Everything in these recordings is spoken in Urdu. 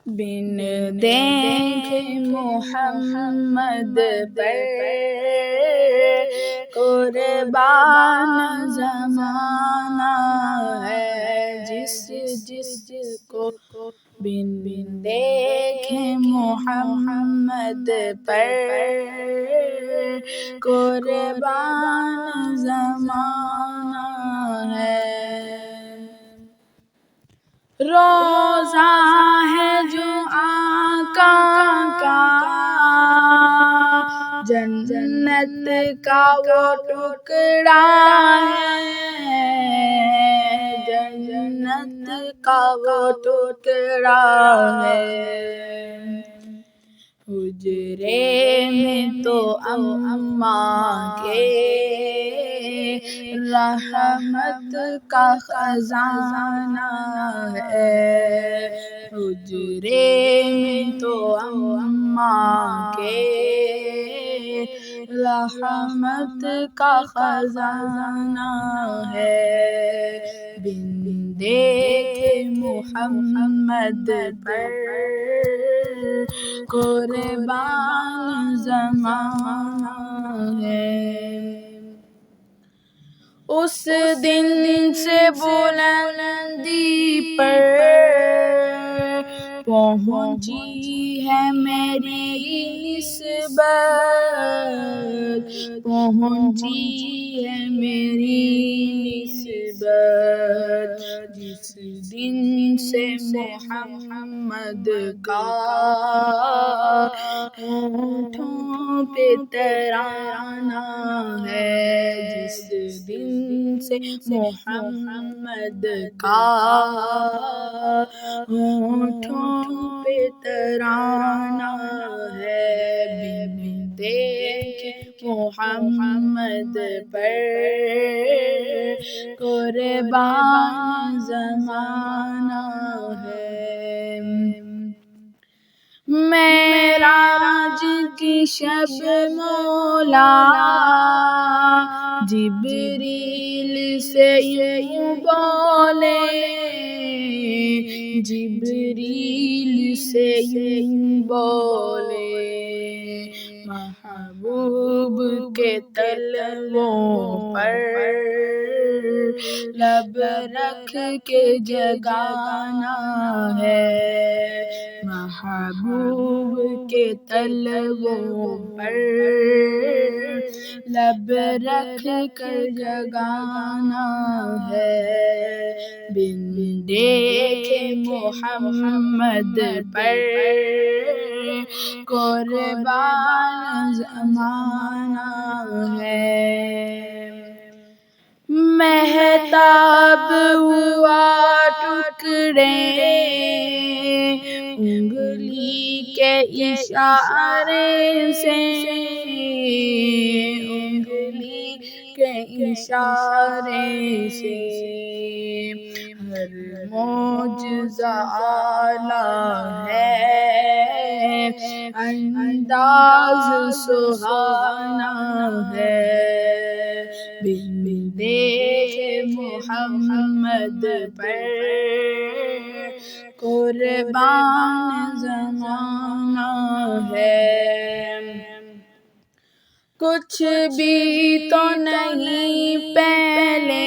بن دیکھے محمد پر قربان زمانہ ہے، جس کو بن دیکھے محمد پر قربان زمانہ ہے۔ روزہ ہے جو آقا کا، جنت کا وہ ٹکڑا ہے، جنت کا وہ ٹکڑا ہے۔ حجرے میں تو اماں کے رحمت کا خزانہ ہے، حجرے میں تو اماں کے رحمت کا خزانہ ہے۔ بن دیکھے محمد پر قربان زمانہ ہے۔ اس دن سے بلندی پر پہنچی ہے میری نسبت، پہنچی ہے میری نسبت، جس دن سے محمد کا ہونٹوں پہ ترانہ ہے، جس دن سے محمد کا ہونٹوں پہ ترانہ ہے۔ بن دیکھے محمد پر قربان زمانہ ہے۔ معراج کی شب مولا جبریل سے یوں بولے، جبریل سے یوں بولے، محبوب کے تلووں پر لب رکھ کے جگانا ہے، محبوب کے تلووں پر لب رکھ کر جگانا ہے۔ بن دیکھے محمد پر قربان زمانہ ہے۔ مہتاب ہوا ٹکڑے انگلی کے اشارے سے، انگلی کے اشارے سے، ہر معجزہ اعلیٰ ہے، انداز سہانا ہے۔ بن دیکھے محمد پر قربان زمانہ ہے۔ کچھ بھی تو نہیں پہلے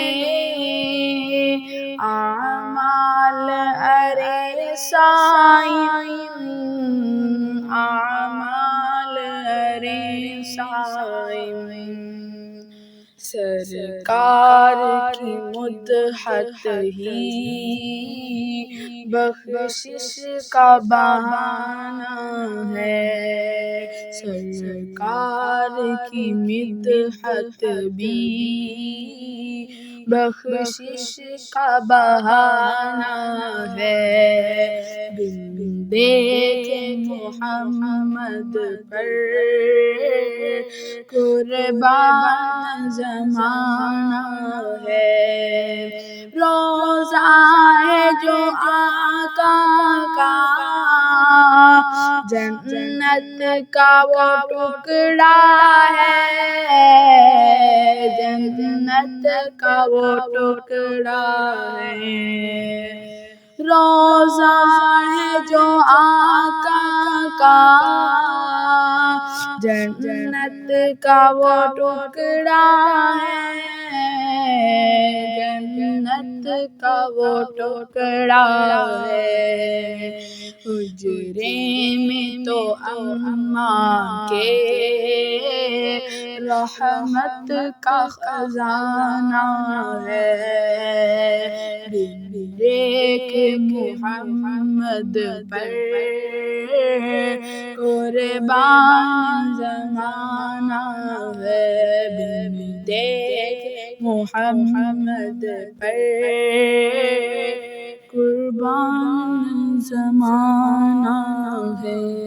اعمال ارے صائم، اعمال ارے صائم، سرکار کی مدحت ہی بخشش کا بہانہ ہے، سرکار کی مدحت بھی بخشش کا بہانہ ہے۔ بن دیکھے محمد پر قربان زمانہ ہے۔ روزہ ہے جو آقا کا، جنت کا وہ ٹکڑا ہے، جنت کا وہ ٹکڑا ہے۔ روزہ ہے جو آقا کا، جنت کا وہ ٹکڑا ہے، جنت کا وہ ٹکڑا ہے۔ حجرے میں تو اماں کے رحمت کا خزانہ ہے، بن ایک محمد پر قربان زمانہ ہے، بن ایک محمد پر قربان زمانہ ہے۔